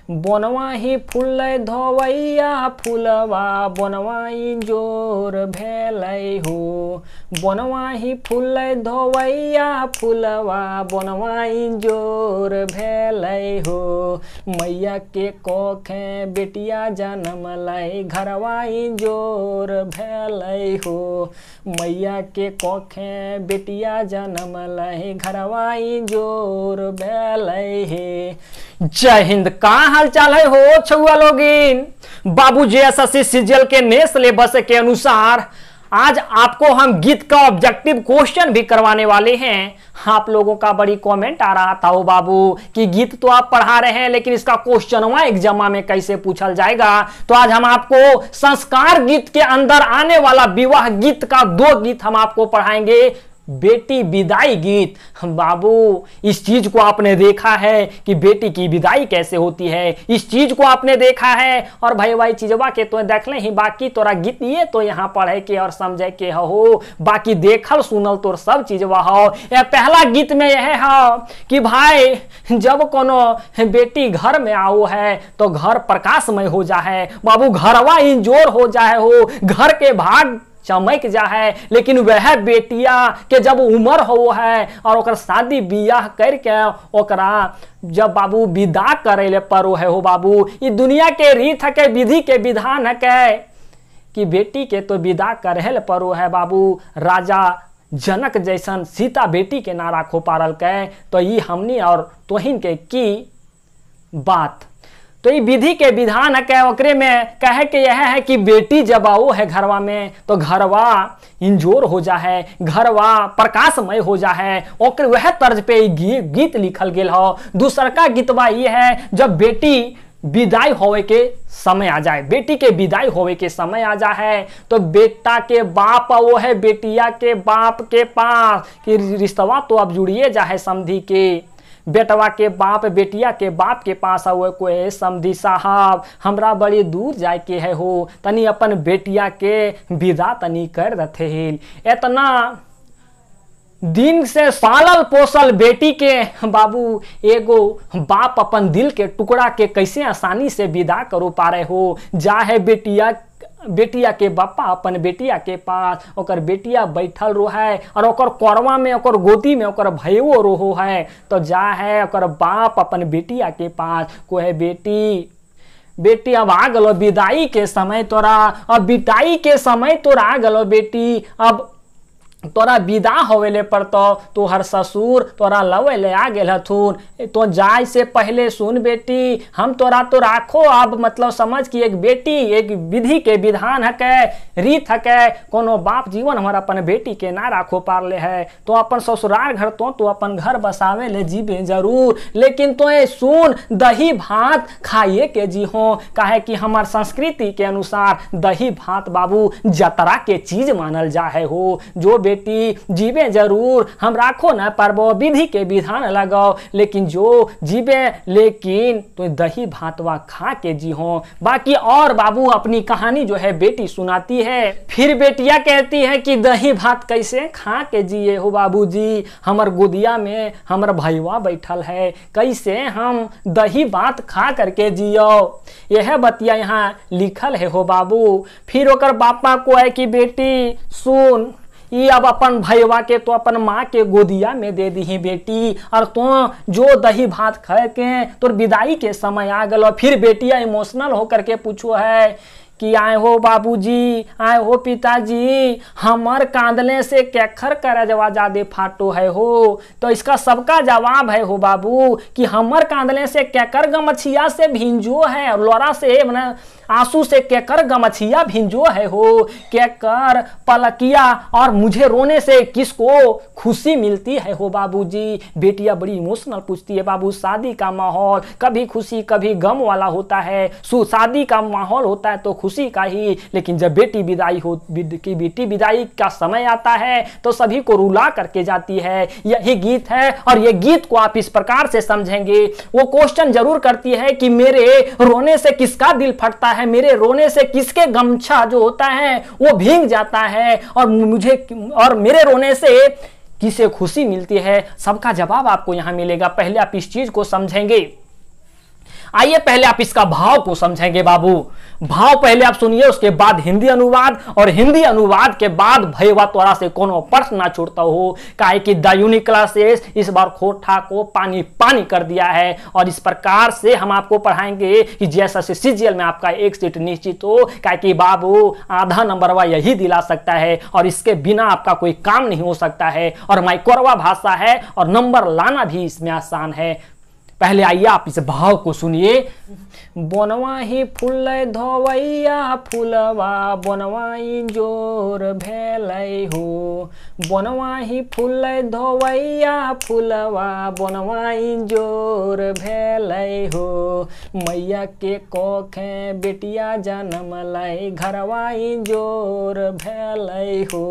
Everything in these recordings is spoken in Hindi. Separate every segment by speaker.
Speaker 1: बनवाही फूल धोवैया फूलवा बनवाई जोर भेलै हो। बनवाही फूल धोवैया फूलवा बनवाई जोर भेलै हो। मैया के कोखे बेटिया जन्म लै घरवाई जोर भेलै हो। मैया के कोखे बेटिया जन्म लै घरवाई जोर भेलै हे। जय हिंद। का हाल चाल है हो छुआ लोगिन। बाबू जेएसएससी सीजीएल के नए सिलेबस के अनुसार आज आपको हम गीत का ऑब्जेक्टिव क्वेश्चन भी करवाने वाले हैं। आप लोगों का बड़ी कमेंट आ रहा था वो बाबू कि गीत तो आप पढ़ा रहे हैं लेकिन इसका क्वेश्चन एग्जाम में कैसे पूछल जाएगा। तो आज हम आपको संस्कार गीत के अंदर आने वाला विवाह गीत का 2 गीत हम आपको पढ़ाएंगे। बेटी विदाई गीत। बाबू इस चीज को आपने देखा है कि बेटी की विदाई कैसे होती है, इस चीज को आपने देखा है। और भाई चीजवा के तो देख ले ही, बाकी तोरा गीत ये तो यहाँ पढ़े के और समझे के हो, बाकी देखल सुनल तो सब चीजवा हो। पहला गीत में यह है कि भाई जब कोनो बेटी घर में आओ है तो घर प्रकाशमय हो जा है बाबू, घरवा इंजोर हो जाए हो, घर के भाग चमक जा है। लेकिन वह बेटिया के जब उम्र हो है और ओकर शादी बियाह करके ओकरा जब बाबू विदा करे ले परो है हो बाबू, ये दुनिया के रीत है के विधि के विधान है के कि बेटी के तो विदा करे ले परो है बाबू। राजा जनक जैसन सीता बेटी के ना राखो पारल के, तो ये हमनी और तोहिन के की बात। तो ये विधि के विधान है के ओकरे में कहे के यह है कि बेटी जब आओ है घरवा में तो घरवा इंजोर हो जा है, घरवा प्रकाशमय हो जा है। ओकर वह तर्ज पे गीत लिखल गेल हो। दूसर का गीतवा ये है जब बेटी विदाई होवे के समय आ जाए, बेटी के विदाई होवे के समय आ जा है तो बेटा के बाप वो है बेटिया के बाप के पास कि रिश्तवा तो अब जुड़िए जा है समधी के। बेटवा के बाप बेटिया के बाप के पास हुए कोई समधी साहब हमरा बड़ी दूर जाए के है हो, तनी अपन बेटिया के विदा तनी कर दथे। इतना दिन से पालल पोसल बेटी के बाबू एगो बाप अपन दिल के टुकड़ा के कैसे आसानी से विदा करो पा रहे हो। जा है बेटिया के बापा अपन बेटिया के पास, ओकर बेटिया बैठल रो है और ओकर कोरवा में ओकर गोदी में ओकर भैयो रोहो है। तो जा है ओकर बाप अपन बेटिया के पास को है बेटी अब आ गलो विदाई के समय तोरा, अब बिटाई के समय तोरा आ गलो बेटी, अब तोरा विदा होवेले पड़तो तोहर ससुर तोरा लवे ले आ गेल हथुन। तो जाय से पहले सुन बेटी, हम तोरा तो राखो अब मतलब समझ कि एक बेटी एक विधि के विधान है के रीत है के कोनो बाप जीवन हमारा अपन बेटी के ना राखो पार ले है तो अपन ससुराल घर तो अपन घर बसावे ले जीबे जरूर, लेकिन तो ये सुन दही भात खाइए के जी हो। काहे कि हमार संस्कृति के अनुसार दही भात बाबू जतरा के चीज मानल जा है हो। जो बेटी जीवे जरूर हम राखो ना पारबो, विधि के विधान लगाओ, लेकिन जो जीवे लेकिन तो दही भातवा खा के जी हो। बाकी और बाबू अपनी कहानी जो है बेटी सुनाती है। फिर बेटिया कहती है कि दही भात कैसे खा के जिए हो बाबूजी, हमर गोदिया में हमर भैया बैठल है, कैसे हम दही भात खा करके जियो। यह बतिया यहाँ लिखल है हो बाबू। फिर ओकर बापा को है कि बेटी सुन ये अब अपन भैया के तो अपन माँ के गोदिया में दे दी बेटी, और तो जो दही भात खाए के तो विदाई के समय आ गलो। फिर बेटिया इमोशनल होकर के पूछो है कि आए हो बाबूजी, आए हो पिताजी, हमर कांदने से केखर करजवा जादे फाटो है हो। तो इसका सबका जवाब है हो बाबू कि हमर कांदने से केकर गमछिया से भिंजो है, और लोरा से आंसू से केकर गमछिया भिंजो है हो, केकर पलकिया और मुझे रोने से किसको खुशी मिलती है हो बाबूजी। बेटिया बड़ी इमोशनल पूछती है बाबू शादी का माहौल कभी खुशी कभी गम वाला होता है, शादी का माहौल होता है तो खुशी का ही, लेकिन जब बेटी विदाई का समय आता है तो सभी को रुला करके जाती है। यही गीत है और ये गीत को आप इस प्रकार से समझेंगे। वो क्वेश्चन जरूर करती है कि मेरे रोने से किसका दिल फटता है, मेरे रोने से किसके गमछा जो होता है वो भीग जाता है, और मेरे रोने से किसे खुशी मिलती है। सबका जवाब आपको यहां मिलेगा। पहले आप इस चीज को समझेंगे। आइए पहले आप इसका भाव को समझेंगे बाबू। भाव पहले आप सुनिए, उसके बाद हिंदी अनुवाद, और हिंदी अनुवाद के बाद भैया तोरा से कोनो प्रश्न ना छूटता हो, काहे कि द यूनिक क्लासेस इस बार खोटा को पानी पानी कर दिया है। और इस प्रकार से हम आपको पढ़ाएंगे कि जैसा से सीजीएल में आपका एक सीट निश्चित हो, काहे कि बाबू आधा नंबरवा यही दिला सकता है और इसके बिना आपका कोई काम नहीं हो सकता है। और माइक्रोवा भाषा है और नंबर लाना भी इसमें आसान है। पहले आइए आप इस भाव को सुनिए। बनवा ही फूल धोवैया फूलवा बनवाई जोर भेलै हो। बनवा ही फूल धोवैया फूलवा बनवाई जोर भेलै हो। मैया के कोखे बेटिया जन्म लै घरवाई जोर भेलै हो।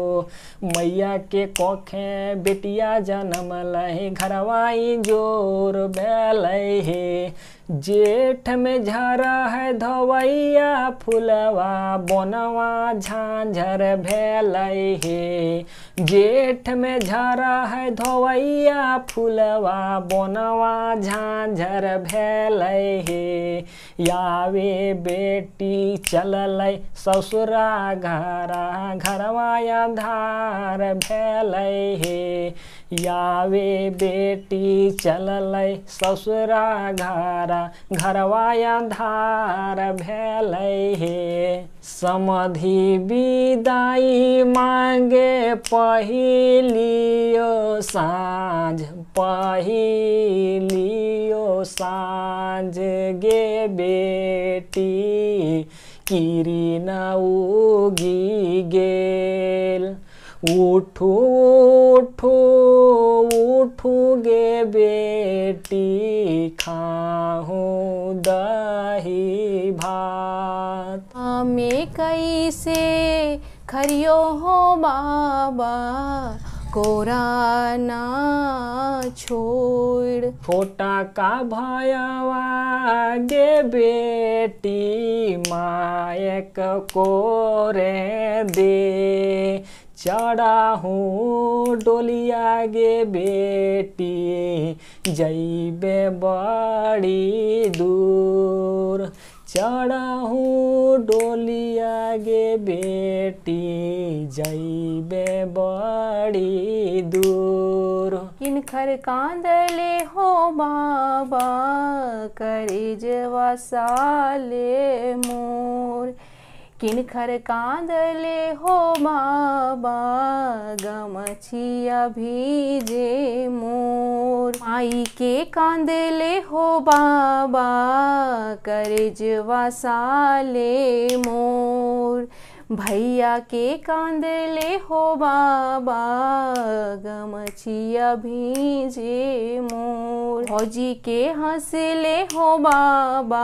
Speaker 1: मैया के कोखे बेटिया जन्म लै घरवाई जोर भेलै हे। जेठ में झरा है धोवैया फूलवा बनवा झांझर भेलै हे। जेठ में झरा है धोवैया फूलवा बनवा झांझर भेलै हे। यावे बेटी चललै ससुरा घरा घरवा अंधार भेलै हे। यावे बेटी चललै ससुरा घरा घरवा अंधार भेलै हे। समधि विदाई मांगे पहिलियो साँझ पहिलियो साँझ गे बेटी किरण उगी गेल। उठू उठू उठू गे बेटी खाहू दही भात।
Speaker 2: हमें कैसे खरियो हो बाबा कोरा ना छोड़।
Speaker 1: छोटा का भयवा गे बेटी मायक कोरे दे। चढ़ाहू डोलिया गे बेटी जइबे बड़ी दूर। चढ़ाहू डोलिया गे बेटी जइबे बड़ी दूर।
Speaker 2: किनखर कांदले हो बाबा करेजवा साले मोर। किनखर कांदले हो बाबा गमछिया भीजे मोर। माई के कांदले हो बाबा करेजवा साले मोर। भैया के कांदले हो बाबा गमछिया भीजे मोर। फौजी के हंसले हो बाबा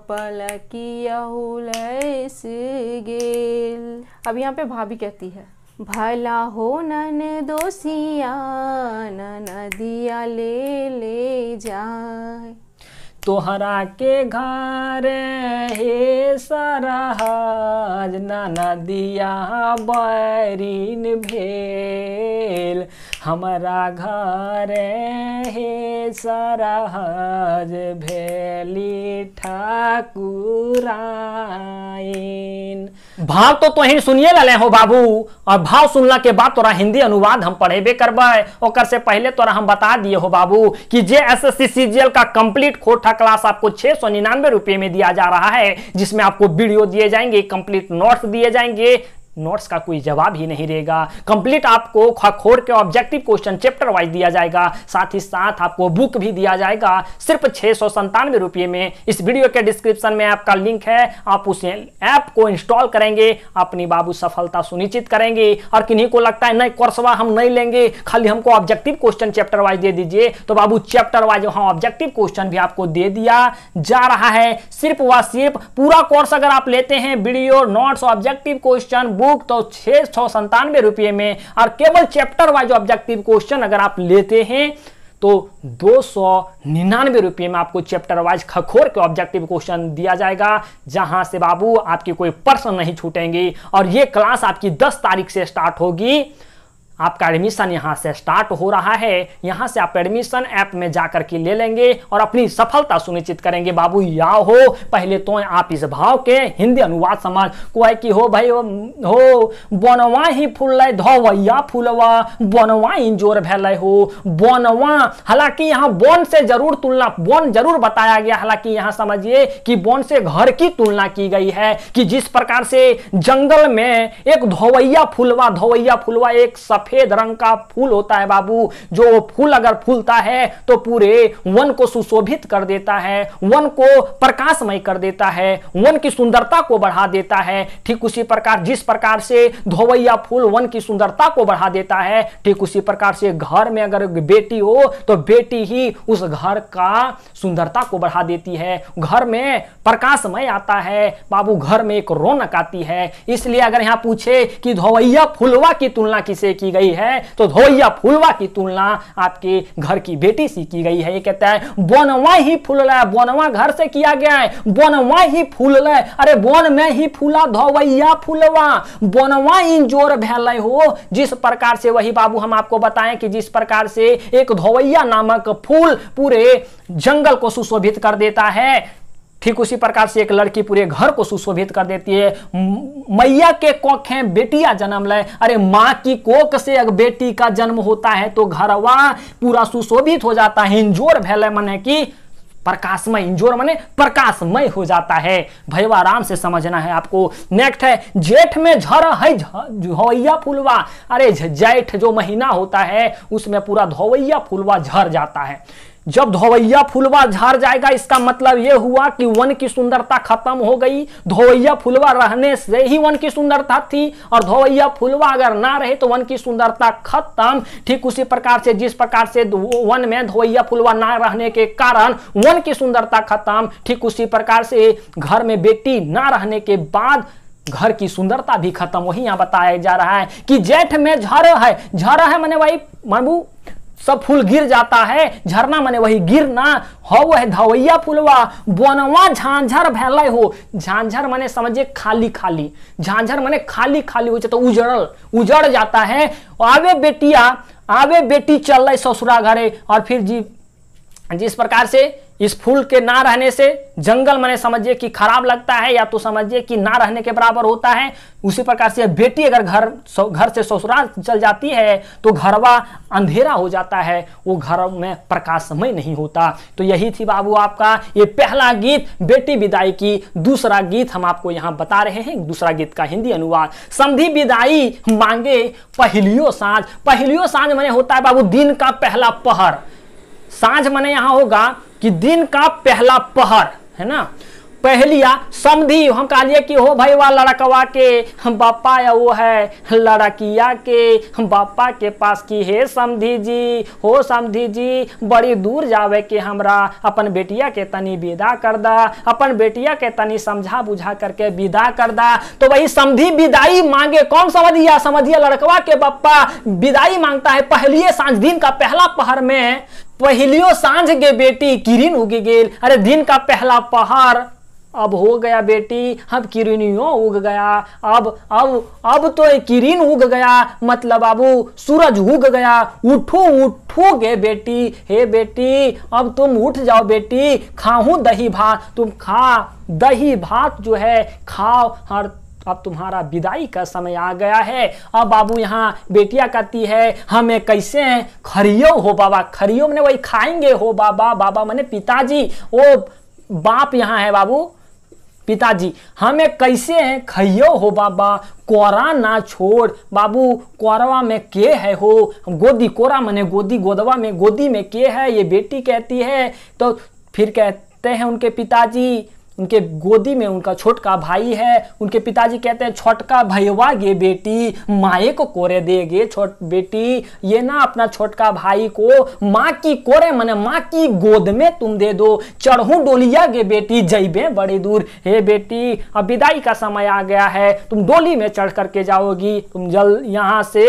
Speaker 2: पलकिया हुलस गेल। अब यहाँ पे भाभी कहती है, भला हो नन दोसिया नदिया ले जाए।
Speaker 1: तोहरा के घर हे सरहज नदिया बैरीन भेल। हमारा घर हे सरहज भेली ठाकुराइन। भाव तो तुहिन सुनिए लले हो बाबू, और भाव सुनला के बाद तोरा हिंदी अनुवाद हम पढ़ेबे करबै। ओकर से पहले तोरा हम बता दिए हो बाबू कि JSSC CGL का कंप्लीट खोटा क्लास आपको 699 रुपये में दिया जा रहा है, जिसमें आपको वीडियो दिए जाएंगे, कंप्लीट नोट्स दिए जाएंगे। नोट्स का कोई जवाब ही नहीं रहेगा। कंप्लीट आपको खखोर के ऑब्जेक्टिव क्वेश्चन चैप्टर वाइज दिया जाएगा, साथ ही साथ आपको बुक भी दिया जाएगा सिर्फ 697 रुपये में। इस वीडियो के डिस्क्रिप्शन में आपका लिंक है, आप उस ऐप को इंस्टॉल करेंगे, अपनी बाबू सफलता सुनिश्चित करेंगे। और किन्हीं को लगता है नहीं कोर्सवा हम नहीं लेंगे, खाली हमको ऑब्जेक्टिव क्वेश्चन चैप्टर वाइज दे दीजिए, तो बाबू चैप्टर वाइज वहां ऑब्जेक्टिव क्वेश्चन भी आपको दे दिया जा रहा है। सिर्फ व सिर्फ पूरा कोर्स अगर आप लेते हैं, video notes objective question book, तो 697 रुपये में। और केवल चैप्टर वाइज ऑब्जेक्टिव क्वेश्चन अगर आप लेते हैं तो 299 रुपये में आपको चैप्टर वाइज खखोर के ऑब्जेक्टिव क्वेश्चन दिया जाएगा, जहां से बाबू आपके कोई प्रश्न नहीं छूटेंगे। और ये क्लास आपकी 10 तारीख से स्टार्ट होगी। आपका एडमिशन यहाँ से स्टार्ट हो रहा है। यहाँ से आप एडमिशन ऐप में जाकर के ले लेंगे और अपनी सफलता सुनिश्चित करेंगे। बाबू या हो पहले तो आप इस भाव के हिंदी अनुवाद समझ को है कि हो भाई हो बनवा ही फूल धोवैया फूलवा बनवा इंजोर भेल हो बनवा। हालांकि यहाँ बन से जरूर तुलना बन जरूर बताया गया, हालांकि यहाँ समझिए कि बन से घर की तुलना की गई है कि जिस प्रकार से जंगल में एक धोवैया फूलवा एक सफेद रंग का फूल होता है बाबू, जो फूल अगर फूलता है तो पूरे वन को सुशोभित कर देता है, वन को प्रकाशमय कर देता है, वन की सुंदरता को बढ़ा देता है। ठीक उसी प्रकार जिस प्रकार से धोवैया फूल वन की सुंदरता को बढ़ा देता है, ठीक उसी प्रकार से घर में अगर बेटी हो तो बेटी ही उस घर का सुंदरता को बढ़ा देती है, घर में प्रकाशमय आता है बाबू, घर में एक रौनक आती है। इसलिए अगर यहाँ पूछे कि धोवैया फूलवा की तुलना किसे की गई है तो धोवैया फूलवा की तुलना आपके घर की बेटी से की गई है। ये कहता है बनवा ही फूलला, बनवा घर से किया गया है, बनवा ही फूलला, अरे बन में ही फूला धोवैया फूलवा बनवा इंजोर भेल हो। जिस प्रकार से वही बाबू हम आपको बताएं कि जिस प्रकार से एक धोवैया नामक फूल पूरे जंगल को सुशोभित कर देता है, ठीक उसी प्रकार से एक लड़की पूरे घर को सुशोभित कर देती है। मैया के कोख में बेटियां जन्म ले, अरे माँ की कोख से अगर बेटी का जन्म होता है तो घरवा पूरा सुशोभित हो जाता है। इंजोर भेल माने कि प्रकाशमय, इंजोर माने प्रकाशमय हो जाता है। भैया आराम से समझना है आपको। नेक्स्ट है जेठ में झर है धोवैया फूलवा, अरे जेठ जो महीना होता है उसमें पूरा धोवैया फूलवा झर जाता है। जब धोवैया फूलवा झड़ जाएगा इसका मतलब यह हुआ कि वन की सुंदरता खत्म हो गई। धोवैया फूलवा रहने से ही वन की सुंदरता थी और धोवैया फूलवा अगर ना रहे तो वन की सुंदरता खत्म। ठीक उसी प्रकार से जिस प्रकार से वन में धोवैया फूलवा ना रहने के कारण वन की सुंदरता खत्म, ठीक उसी प्रकार से घर में बेटी ना रहने के बाद घर की सुंदरता भी खत्म। वही यहाँ बताया जा रहा है कि जेठ में झर है माने वही बाबू सब फूल गिर जाता है, झरना माने वही गिरना हो, वह धोवैया फूलवा बनवा झांझर भेल हो। झांझर माने समझिए खाली खाली, झांझर माने खाली खाली हो तो उजड़ जाता है। आवे बेटी चल रही ससुरा घरे, और फिर जिस प्रकार से इस फूल के ना रहने से जंगल माने समझिए कि खराब लगता है या तो समझिए कि ना रहने के बराबर होता है। उसी प्रकार से बेटी अगर घर से ससुराल चल जाती है तो घरवा अंधेरा हो जाता है, वो घर में प्रकाशमय नहीं होता। तो यही थी बाबू आपका ये पहला गीत बेटी विदाई की। दूसरा गीत हम आपको यहाँ बता रहे हैं, दूसरा गीत का हिंदी अनुवाद। समधी विदाई मांगे पहलियो साँझ। पहलियो साँझ माने होता है बाबू दिन का पहला पहर। साँझ माने यहाँ होगा कि दिन का पहला पहर, है ना। पहलिया समधी हम कहलिए कि हो भाई वाह लड़कवा के हम बापा या वो है लड़किया के हम बापा के पास की हे समधी जी, हो समधी जी बड़ी दूर जावे के हमरा अपन बेटिया के तनी विदा कर दा, अपन बेटिया के तनी समझा बुझा करके विदा कर दा। तो वही समधी विदाई मांगे। कौन समधिया? समधिया लड़कवा के बापा विदाई मांगता है पहलिए सांझ, दिन का पहला पहर में। पहलियो सांझ गे बेटी किरिन उग गेल, अरे दिन का पहला पहर अब हो गया बेटी, अब किरनियों उग गया, अब तो किरिन उग गया, मतलब बाबू सूरज उग गया। उठो गे बेटी, हे बेटी अब तुम उठ जाओ बेटी, खाऊं दही भात, तुम खा दही भात जो है खाओ, हर अब तुम्हारा विदाई का समय आ गया है। अब बाबू यहाँ बेटिया कहती है हमें कैसे हैं खरियो हो बाबा, खरियो मैंने वही खाएंगे हो बाबा, बाबा मैंने पिताजी, वो बाप यहाँ है बाबू पिताजी, हमें कैसे हैं खइयो हो बाबा, कोरा ना छोड़ बाबू, कोरवा में के है हो, गोदी कोरा मने गोदी, गोदवा में गोदी में के है, ये बेटी कहती है। तो फिर कहते हैं उनके पिताजी, उनके गोदी में उनका छोटका भाई है, उनके पिताजी कहते हैं छोटका भैया गे बेटी माए को कोरे देगे, छोट बेटी ये ना अपना छोटका भाई को माँ की कोरे मने माँ की गोद में तुम दे दो, चढ़ू डोलिया गे बेटी जइबे बड़ी दूर, हे बेटी अब विदाई का समय आ गया है, तुम डोली में चढ़ करके जाओगी, तुम जल यहाँ से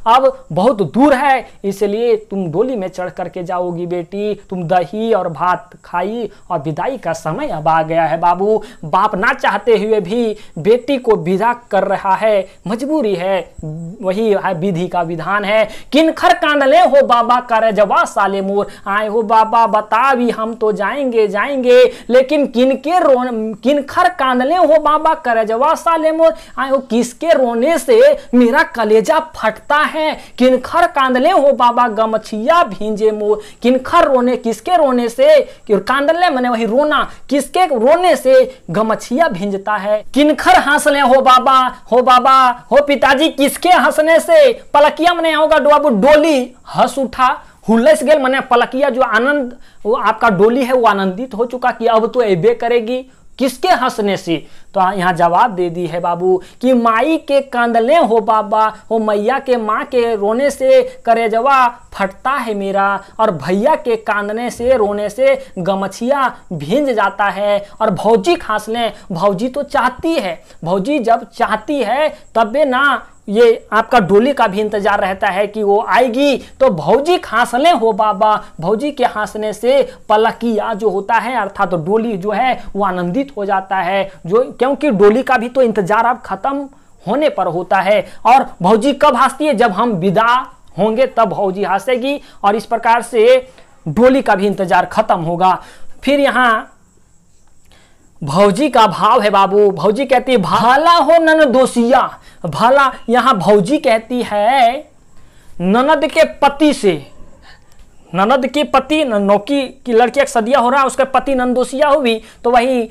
Speaker 1: अब बहुत दूर है इसलिए तुम डोली में चढ़ करके जाओगी बेटी, तुम दही और भात खाई और विदाई का समय अब आ गया है। है बाबू। बाप ना चाहते हुए भी बेटी को विदा कर रहा है, मजबूरी है, वही है विधि का विधान है। किनखर कांदले हो बाबा करे जवा साले मोर, आए हो बाबा बता भी हम तो जाएंगे जाएंगे, लेकिन किनखर कांदले हो बाबा करे जवा साले मोर, आए हो किसके रोने से मेरा कलेजा फटता है। किनखर कांदले हो बाबा गमछिया भींजे मोर, किनखर रोने किसके रोने से, कांदले मैंने वही रोना, किसके रोने से गमछिया भींजता है। किनखर हंसले हो बाबा हो पिताजी किसके हंसने से, पलकिया मैंने होगा बाबू डोली हंस उठा, हुल्लस गेल मैंने पलकिया जो आनंद वो आपका डोली है वो आनंदित हो चुका कि अब तो ऐबे करेगी, किसके हंसने से। तो यहाँ जवाब दे दी है बाबू कि माई के कांदले हो बाबा, हो मैया के माँ के रोने से करेजवा फटता है मेरा, और भैया के कांदने से रोने से गमछिया भींज जाता है। और भौजी खांस लें, भौजी तो चाहती है, भौजी जब चाहती है तबे ना ये आपका डोली का भी इंतजार रहता है कि वो आएगी। तो भौजी खांसले हो बाबा, भौजी के हंसने से पलकिया जो होता है अर्थात तो डोली जो है वो आनंदित हो जाता है, जो क्योंकि डोली का भी तो इंतजार अब खत्म होने पर होता है। और भौजी कब हंसती है, जब हम विदा होंगे तब भौजी हंसेगी, और इस प्रकार से डोली का भी इंतजार खत्म होगा। फिर यहाँ भौजी का भाव है बाबू, भौजी कहती है भाला हो नन दोसिया, भाला यहां भौजी कहती है ननद के पति से, ननद के पति नौकी की लड़की एक सदिया हो रहा है, उसके पति नंदोसिया हुई, तो वही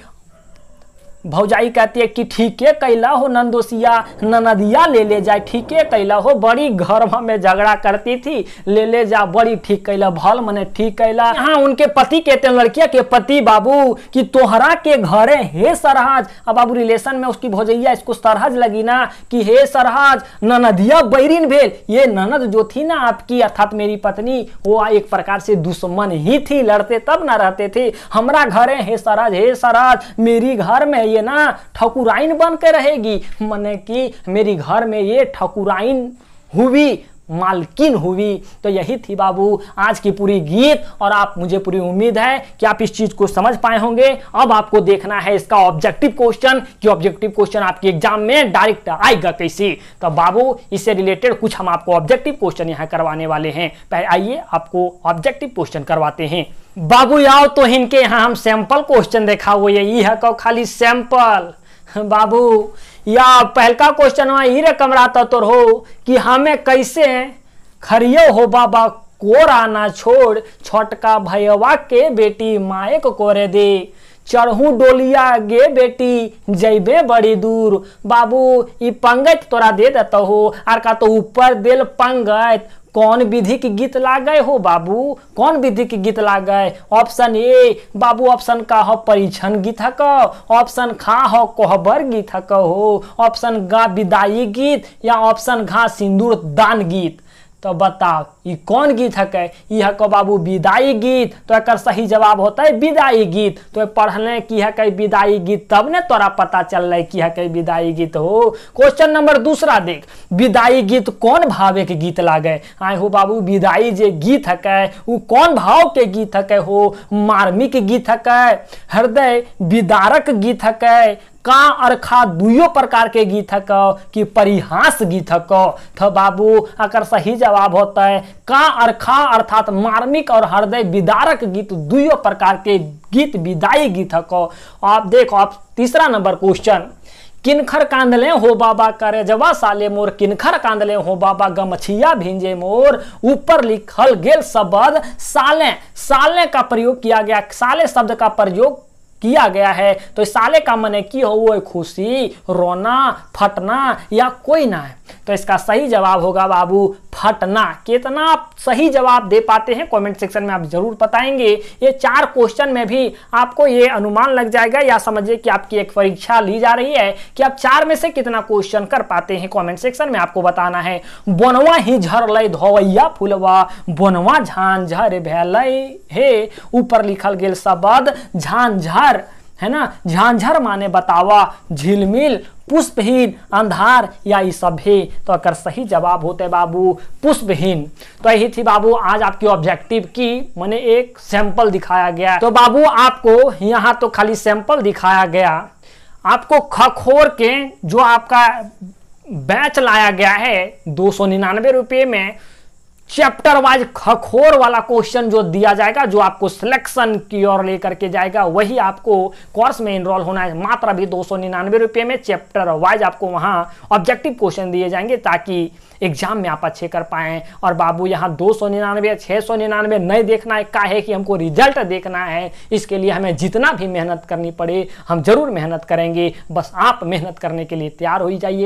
Speaker 1: भौजाई कहती है कि ठीके कैला हो नंदोसिया, ननदिया ले जाए, ठीके कैला हो, बड़ी घर में झगड़ा करती थी, ले जा, बड़ी ठीक कैला, भल मने ठीक कैला। यहाँ उनके पति कहते हैं, लड़किया के पति बाबू कि तोहरा के घरे हे सरहज, अब बाबू रिलेशन में उसकी भौजैया इसको सरहज लगी ना कि हे सरहज ननदिया बैरिन भेल, ये ननद जो थी ना आपकी अर्थात मेरी पत्नी, वो एक प्रकार से दुश्मन ही थी, लड़ते तब ना रहते थे। हमरा घरे हे सरहज मेरी घर में ये ना ठकुराइन बन के रहेगी, माने कि मेरी घर में ये ठकुराइन हुई, मालकिन हुई। तो यही थी बाबू आज की पूरी गीत, और आप मुझे पूरी उम्मीद है कि आप इस चीज को समझ पाए होंगे। अब आपको देखना है इसका ऑब्जेक्टिव क्वेश्चन कि ऑब्जेक्टिव क्वेश्चन आपके एग्जाम में डायरेक्ट आएगा कैसे। तो बाबू इससे रिलेटेड कुछ हम आपको ऑब्जेक्टिव क्वेश्चन यहाँ करवाने वाले हैं। पहले आइए आपको ऑब्जेक्टिव क्वेश्चन करवाते हैं। बाबू आओ तो इनके यहाँ हम सैंपल क्वेश्चन देखा हुआ यही है कहो खाली सैंपल। बाबू या पहलका क्वेश्चन ही रकम रहता तो हो कि हमें कैसे खरियो हो बाबा कोरा ना छोड़, छोटका भैया के बेटी माए को कोरे दे, चढ़ू डोलिया गे बेटी जैबे बड़ी दूर। बाबू ई पंगत तोरा दे देता हो, आर का तो ऊपर दिल पंगत कौन विधि के गीत लागे हो बाबू, कौन विधि के गीत लागे। ऑप्शन ए बाबू ऑप्शन का हो परीक्षण गीत हक, ऑप्शन खा हो कोहबर गीत हक हो, ऑप्शन गा विदाई गीत, या ऑप्शन घा सिंदूर दान गीत। तो बताओ ये कौन गीत है, यह को बाबू विदाई गीत। तो एक सही जवाब होता है विदाई गीत। तो पढ़ने की है कई विदाई गीत तब ने तोरा पता चल रहा है कि है कई विदाई गीत हो। क्वेश्चन नंबर दूसरा देख, विदाई गीत कौन भावे के गीत लागे। आए हो बाबू विदाई जे गीत है वो कौन भाव के गीत है हो, मार्मिक गीत है, हृदय विदारक गीत है, का अर्खा दुयो प्रकार के गीत हक कि परिहास गीत हक। तो बाबू अगर सही जवाब होता है का अर्खा अर्थात मार्मिक और हृदय विदारक गीत दुयो प्रकार के गीत विदाई गीत हक। आप देखो आप तीसरा नंबर क्वेश्चन, किनखर कांदले हो बाबा करे जवा साले मोर, किनखर कांदले हो बाबा गमछिया भींजे मोर। ऊपर लिखल गेल शब्द साले, साले का प्रयोग किया गया, साले शब्द का प्रयोग किया गया है। तो साले का माने की हो वो खुशी, रोना, फटना या कोई ना है। तो इसका सही जवाब होगा बाबू फटना। कितना आप सही जवाब दे पाते हैं कमेंट सेक्शन में आप जरूर बताएंगे। ये 4 क्वेश्चन में भी आपको ये अनुमान लग जाएगा या समझिए कि आपकी एक परीक्षा ली जा रही है कि आप 4 में से कितना क्वेश्चन कर पाते हैं। कमेंट सेक्शन में आपको बताना है। बनवा ही झर लय धोवैया फुलवा, बनवा झांझर भेलय हे। ऊपर लिखल गेल शब्द झांझर है ना। झांझर माने बतावा, झिलमिल, पुष्पहीन, अंधार या ई सभी। तो अगर सही जवाब होते बाबू पुष्पहीन। तो यही थी बाबू आज आपकी ऑब्जेक्टिव की मैंने एक सैंपल दिखाया गया। तो बाबू आपको यहाँ तो खाली सैंपल दिखाया गया, आपको खखोर के जो आपका बैच लाया गया है 299 रुपये में, चैप्टर वाइज खखोर वाला क्वेश्चन जो दिया जाएगा, जो आपको सिलेक्शन की ओर लेकर के जाएगा, वही आपको कोर्स में इनरोल होना है। मात्र अभी 299 रुपये में चैप्टर वाइज आपको वहां ऑब्जेक्टिव क्वेश्चन दिए जाएंगे ताकि एग्जाम में आप अच्छे कर पाएं। और बाबू यहाँ 299 699 नहीं देखना है, काहे कि हमको रिजल्ट देखना है। इसके लिए हमें जितना भी मेहनत करनी पड़े हम जरूर मेहनत करेंगे, बस आप मेहनत करने के लिए तैयार हो ही जाइए।